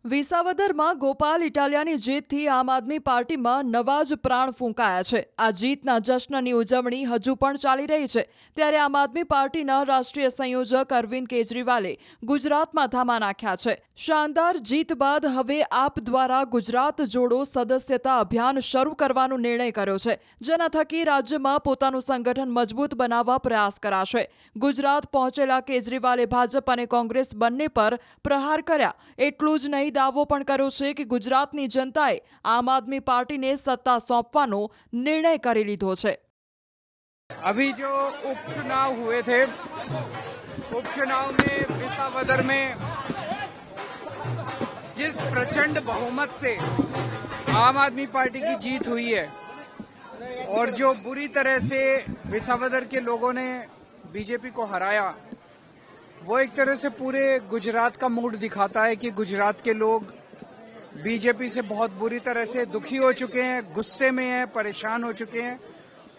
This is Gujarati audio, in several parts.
વિસાવદરમાં ગોપાલ ઇટાલિયાની જીતથી આમ આદમી પાર્ટીમાં નવા જ પ્રાણ ફૂંકાયા છે। આ જીતના જશ્નની ઉજવણી હજુ પણ ચાલી રહી છે, ત્યારે આમ આદમી પાર્ટીના રાષ્ટ્રીય સંયોજક અરવિંદ કેજરીવાલે ગુજરાતમાં ધામા નાખ્યા છે। શાનદાર જીત બાદ હવે આપ દ્વારા ગુજરાત જોડો સદસ્યતા અભિયાન શરૂ કરવાનો નિર્ણય કર્યો છે, જેના થકી રાજ્યમાં પોતાનું સંગઠન મજબૂત બનાવવા પ્રયાસ કરાશે। ગુજરાત પહોંચેલા કેજરીવાલે ભાજપ અને કોંગ્રેસ બંને પર પ્રહાર કર્યા। એટલું જ નહીં, દાવો પણ કર્યો છે કે ગુજરાતની જનતાએ આમ આદમી પાર્ટીને સત્તા સોંપવાનો નિર્ણય કરી લીધો છે। अभी जो उपचुनाव हुए थे, उपचुनाव में विसावदर में जिस प्रचंड बहुमत से आम आदमी पार्टी की जीत हुई है और जो बुरी तरह से विसावदर के लोगों ने बीजेपी को हराया, वो एक तरह से पूरे गुजरात का मूड दिखाता है कि गुजरात के लोग बीजेपी से बहुत बुरी तरह से दुखी हो चुके हैं, गुस्से में हैं, परेशान हो चुके हैं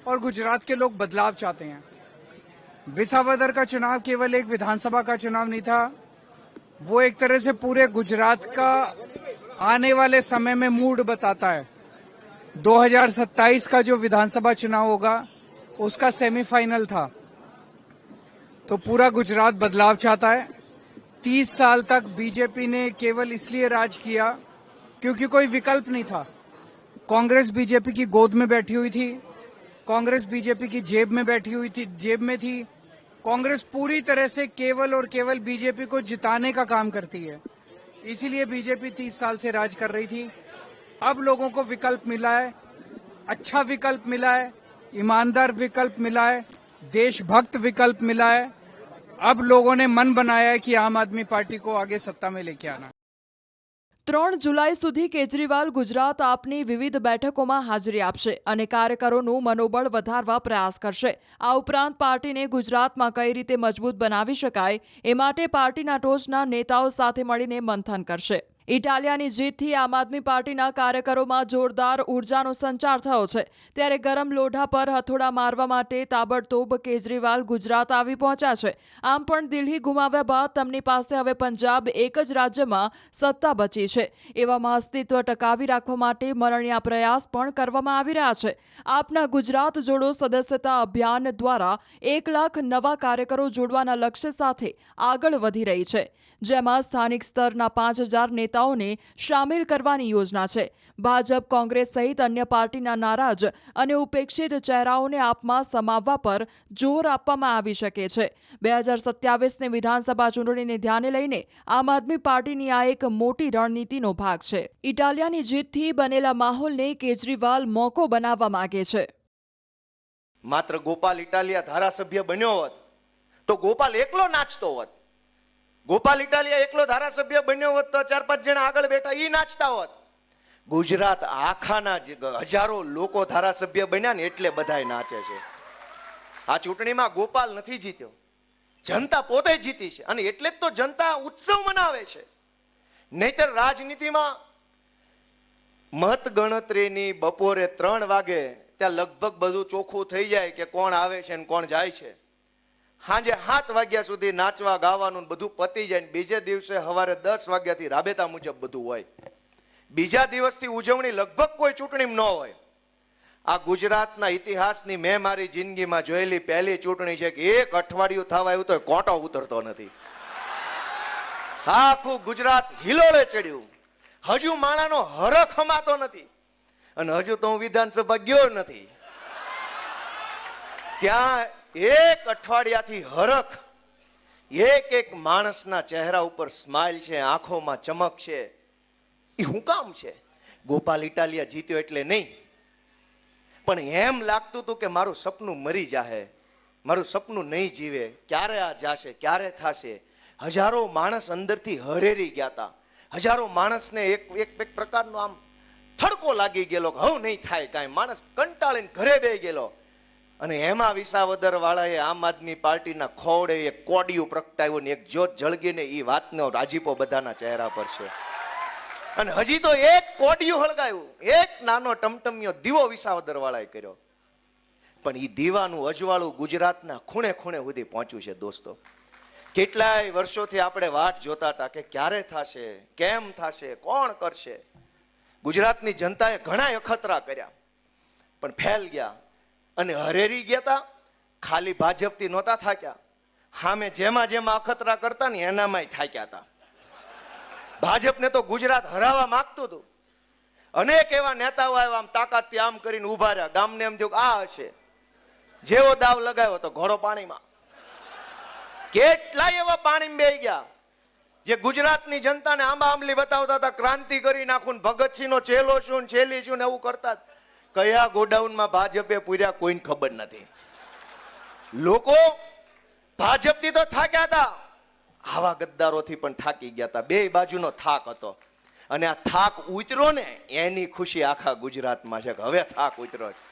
और गुजरात के लोग बदलाव चाहते हैं। विसावदर का चुनाव केवल एक विधानसभा का चुनाव नहीं था, वो एक तरह से पूरे गुजरात का आने वाले समय में मूड बताता है। 2027 का जो विधानसभा चुनाव होगा उसका सेमीफाइनल था, तो पूरा गुजरात बदलाव चाहता है। 30 साल तक बीजेपी ने केवल इसलिए राज किया क्योंकि कोई विकल्प नहीं था। कांग्रेस बीजेपी की गोद में बैठी हुई थी, कांग्रेस बीजेपी की जेब में थी। कांग्रेस पूरी तरह से केवल और केवल बीजेपी को जिताने का काम करती है, इसीलिए बीजेपी 30 साल से राज कर रही थी। अब लोगों को विकल्प मिला है, अच्छा विकल्प मिला है, ईमानदार विकल्प मिला है, देशभक्त विकल्प मिला है। अब लोगों ने मन बनाया है कि आम आदमी पार्टी को आगे सत्ता में लेके आना। 3 જુલાઈ સુધી કેજરીવાલ ગુજરાત આપની વિવિધ બેઠકોમાં હાજરી આપશે અને કાર્યકરોનું મનોબળ વધારવા પ્રયાસ કરશે। આ ઉપરાંત પાર્ટીને ગુજરાતમાં કઈ રીતે મજબૂત બનાવી શકાય એ માટે પાર્ટીના ટોચના નેતાઓ સાથે મળીને મંથન કરશે। ઇટાલિયાની જીતથી આમ આદમી પાર્ટીના કાર્યકરોમાં જોરદાર ઉર્જાનો સંચાર થયો છે, ત્યારે ગરમ લોઢા પર હથોડા મારવા માટે તાબડતોબ કેજરીવાલ ગુજરાત આવી પહોંચ્યા છે। આમ પણ દિલ્હી ગુમાવ્યા બાદ તેમની પાસે હવે પંજાબ એક જ રાજ્યમાં સત્તા બચી છે, એવામાં અસ્તિત્વ ટકાવી રાખવા માટે મરણિયા પ્રયાસ પણ કરવામાં આવી રહ્યા છે। આપના ગુજરાત જોડો સદસ્યતા અભિયાન દ્વારા 1 લાખ નવા કાર્યકરો જોડવાના લક્ષ્ય સાથે આગળ વધી રહી છે, જેમાં સ્થાનિક સ્તરના 5000 નેતાઓને શામેલ કરવાની યોજના છે। ભાજપ, કોંગ્રેસ સહિત અન્ય પાર્ટીના નારાજ અને ઉપેક્ષિત ચહેરાઓને આપમાં સમાવવા પર જોર આપવામાં આવી શકે છે। 2027ની વિધાનસભા ચૂંટણીને ધ્યાને લઈને આમ આદમી પાર્ટીની આ એક મોટી રણનીતિનો ભાગ છે। ઇટાલિયાની જીતથી બનેલા માહોલને કેજરીવાલ મોકો બનાવવા માંગે છે। માત્ર ગોપાલ ઇટાલિયા ધારાસભ્ય બન્યો હોત તો ગોપાલ એકલો નાચતો હોત। ગોપાલ ઇટાલિયા એકલો ધારાસભ્ય બન્યો હોત તો 4-5 જણા આગળ બેઠા ઈ નાચતા હોત। ગુજરાત આખાના હજારો લોકો ધારાસભ્ય બન્યા ને એટલે બધાય નાચે છે। આ ચૂંટણીમાં ગોપાલ નથી જીત્યો, જનતા પોતે જીતી છે અને એટલે જ તો જનતા ઉત્સવ મનાવે છે। નહીતર રાજનીતિમાં મત ગણતરીની બપોરે 3 વાગે ત્યાં લગભગ બધું ચોખ્ખું થઈ જાય કે કોણ આવે છે ને કોણ જાય છે। સાંજે 7 વાગ્યા સુધી નાચવા ગાવાનું બધું પતી જાય, બીજે દિવસે સવારે 10 વાગ્યાથી રાબેતા મુજબ બધું હોય। બીજા દિવસથી ઉજવણી લગભગ કોઈ ચૂંટણી ન હોય। આ ગુજરાતના ઇતિહાસની મેં મારી જિંદગીમાં જોયેલી પહેલી ચૂંટણી છે કે 1 અઠવાડિયું થવા આવ્યું તો કોટો ઉતરતો નથી। આખું ગુજરાત હિલોળે ચડ્યું, હજુ માણાનો હરખ હમાતો નથી અને હજુ તો હું વિધાનસભા ગયો નથી। ત્યાં 1 અઠવાડિયાથી હરખ, એક માણસના ચહેરા ઉપર સ્માઇલ છે, આંખોમાં ચમક છે। એ શું કામ છે? ગોપાલ ઇટાલિયા જીત્યો એટલે નહીં, પણ એમ લાગતું હતું કે મારું સપનું મરી જાહે, મારું સપનું નહીં જીવે, ક્યારે આ જાશે, ક્યારે થશે। હજારો માણસ અંદરથી હરેરી ગયા હતા, હજારો માણસને એક પ્રકારનો આમ થડકો લાગી ગયેલો કે હવે નહીં થાય કાંઈ, માણસ કંટાળીને ઘરે બેસી ગયેલો। અને એમાં વિસાવદર વાળાએ આમ આદમી પાર્ટીના ખોડે એક કોડિયું પ્રગટાવ્યું ને એક જ્યોત જળગીને એ વાતનો રાજીપો બધાના ચહેરા પર છે। અને હજી તો એક કોડિયું હળગાયું, એક નાનો ટમટમિયો દીવો વિસાવદર વાળાએ કર્યો, પણ એ દીવાનું અજવાળું ગુજરાતના ખૂણે ખૂણે સુધી પહોંચ્યું છે દોસ્તો। કેટલાય વર્ષોથી આપણે વાટ જોતા હતા કે ક્યારે થશે, કેમ થશે, કોણ કરશે. ગુજરાતની જનતાએ ઘણા અખતરા કર્યા પણ ફેલ ગયા અને હરેરી ગયા હતા. ખાલી ભાજપથી નહોતા થાક્યા, સામે જેમાં જેમાં અખતરા કરતા ને એનામાંય થાક્યા હતા. ભાજપને તો ગુજરાત હરાવવા માંગતું હતું. અનેક એવા નેતાઓ આવ્યા, આમ તાકાતથી આમ કરીને ઉભા રહ્યા. ગામને એમ થયું કે આ હશે. જેવો દાવ લગાવ્યો તો ઘોડો પાણીમાં. કેટલાય એવા પાણીમાં બેહી ગયા જે ગુજરાતની જનતાને આંબા આંબલી બતાવતા હતા, ક્રાંતિ કરી નાખું, ભગતસિંહનો ચેલો છું ને છેલી છું ને એવું કરતા. કયા ગોડાઉનમાં ભાજપે પૂર્યા કોઈને ખબર નથી. લોકો ભાજપથી તો થાક્યા હતા, આવા ગદ્દારોથી પણ થાકી ગયા હતા. બે બાજુનો થાક હતો અને આ થાક ઉતર્યો ને એની ખુશી આખા ગુજરાતમાં છે કે હવે થાક ઉતર્યો છે.